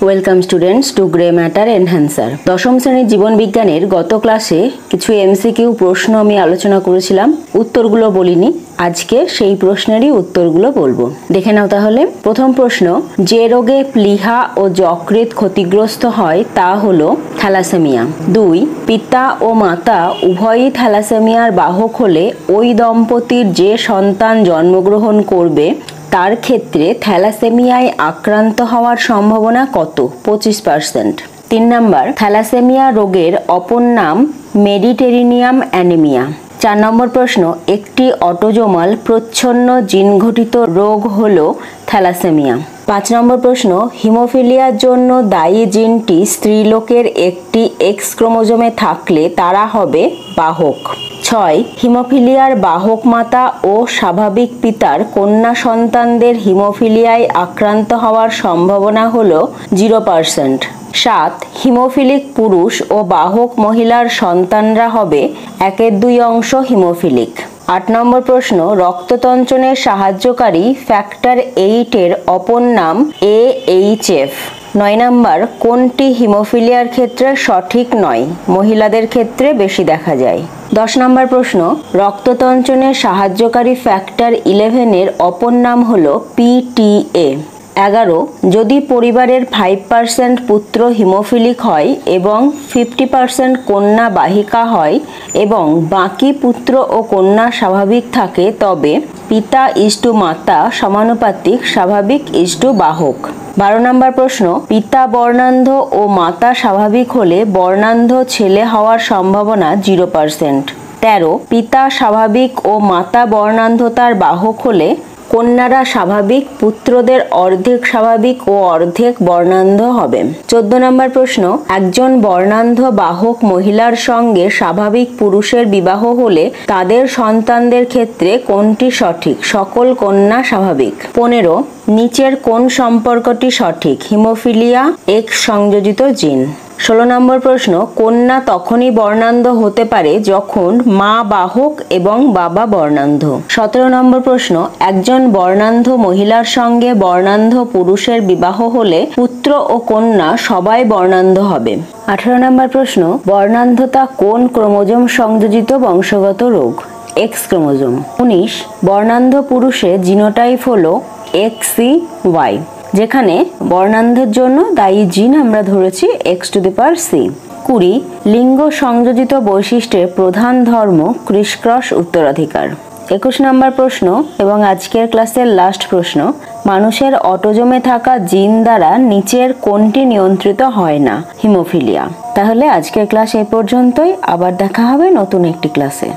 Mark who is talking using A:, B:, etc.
A: Welcome students to grey matter enhancer. দশম শ্রেণীর জীবন বিজ্ঞানের গত ক্লাসে কিছু এমসিকিউ প্রশ্ন আমি আলোচনা করেছিলাম, উত্তরগুলো বলিনি। আজকে সেই প্রশ্নেরই উত্তরগুলো বলবো, দেখে নাও তাহলে। প্রথম প্রশ্ন, যে রোগে প্লীহা ও যকৃৎ ক্ষতিগ্রস্ত হয় তা হলো থ্যালাসেমিয়া। 2. পিতা ও মাতা উভয়ই থ্যালাসেমিয়ার বাহক হলে ওই দম্পতির যে সন্তান জন্মগ্রহণ করবে তার ক্ষেত্রে থ্যালাসেমিয়ায় আক্রান্ত হওয়ার সম্ভাবনা কত? 25%। 3 নম্বর, থ্যালাসেমিয়া রোগের অপর নাম মেডিটেরিনিয়াম অ্যানিমিয়া। 4 নম্বর প্রশ্ন, একটি অটোজোমাল প্রচ্ছন্ন জিনঘটিত রোগ হলো থ্যালাসেমিয়া। 5 নম্বর প্রশ্ন, হিমোফিলিয়ার জন্য দায়ী জিনটি স্ত্রীলোকের একটি এক্স ক্রোমোজোমে থাকলে তারা হবে বাহক। 6. হিমোফিলিয়ার বাহক মাতা ও স্বাভাবিক পিতার কন্যা সন্তানদের হিমোফিলিয়ায় আক্রান্ত হওয়ার সম্ভাবনা হল 0%। 7. হিমোফিলিক পুরুষ ও বাহক মহিলার সন্তানরা হবে 1/2 হিমোফিলিক। 8 নম্বর প্রশ্ন, রক্ততঞ্চনের সাহায্যকারী ফ্যাক্টর 8 এর অপর নাম AHF। 9 নম্বর, কোনটি হিমোফিলিয়ার ক্ষেত্রে সঠিক নয়? মহিলাদের ক্ষেত্রে বেশি দেখা যায়। 10 নম্বর প্রশ্ন, রক্ততঞ্চনের সাহায্যকারী ফ্যাক্টর 11 এর অপর নাম হলো PTA। 11. যদি পরিবারের 5% পুত্র হিমোফিলিক হয় এবং 50% কন্যা বাহিকা হয় এবং বাকি পুত্র ও কন্যা স্বাভাবিক থাকে, তবে পিতা ইস্টু মাতা সমানুপাতিক স্বাভাবিক ইস্টু বাহক। 12 নম্বর প্রশ্ন, পিতা বর্ণান্ধ ও মাতা স্বাভাবিক হলে বর্ণান্ধ ছেলে হওয়ার সম্ভাবনা 0%। 13. পিতা স্বাভাবিক ও মাতা বর্ণান্ধতার বাহক হলে কন্যারা স্বাভাবিক, পুত্রদের অর্ধেক স্বাভাবিক ও অর্ধেক বর্ণান্ধ হবে। 14 নম্বর প্রশ্ন, একজন বর্ণান্ধ বাহক মহিলার সঙ্গে স্বাভাবিক পুরুষের বিবাহ হলে তাদের সন্তানদের ক্ষেত্রে কোনটি সঠিক? সকল কন্যা স্বাভাবিক। 15. নিচের কোন সম্পর্কটি সঠিক? হিমোফিলিয়া এক্স সংযোজিত জিন। 16 নম্বর প্রশ্ন, কন্যা তখনই বর্ণান্ধ হতে পারে যখন মা বাহক এবং বাবা বর্ণান্ধ। 17 নম্বর প্রশ্ন, একজন বর্ণান্ধ মহিলার সঙ্গে বর্ণান্ধ পুরুষের বিবাহ হলে পুত্র ও কন্যা সবাই বর্ণান্ধ হবে। 18 নম্বর প্রশ্ন, বর্ণান্ধতা কোন ক্রোমোজোম সংযোজিত বংশগত রোগ? X chromosome. 19. বর্ণান্ধ পুরুষে জিনোটাইপ হলো XCY, যেখানে বর্ণান্ধের জন্য দায়ী জিন আমরা ধরেছি X⁶। 20. লিঙ্গ সংযোজিত বৈশিষ্ট্যের প্রধান ধর্ম ক্রিসক্রস উত্তরাধিকার। 21 নম্বর প্রশ্ন এবং আজকের ক্লাসের লাস্ট প্রশ্ন, মানুষের অটোজোমে থাকা জিন দ্বারা নিচের কোনটি নিয়ন্ত্রিত হয় না? হিমোফিলিয়া। তাহলে আজকের ক্লাস এই পর্যন্তই, আবার দেখা হবে নতুন একটি ক্লাসে।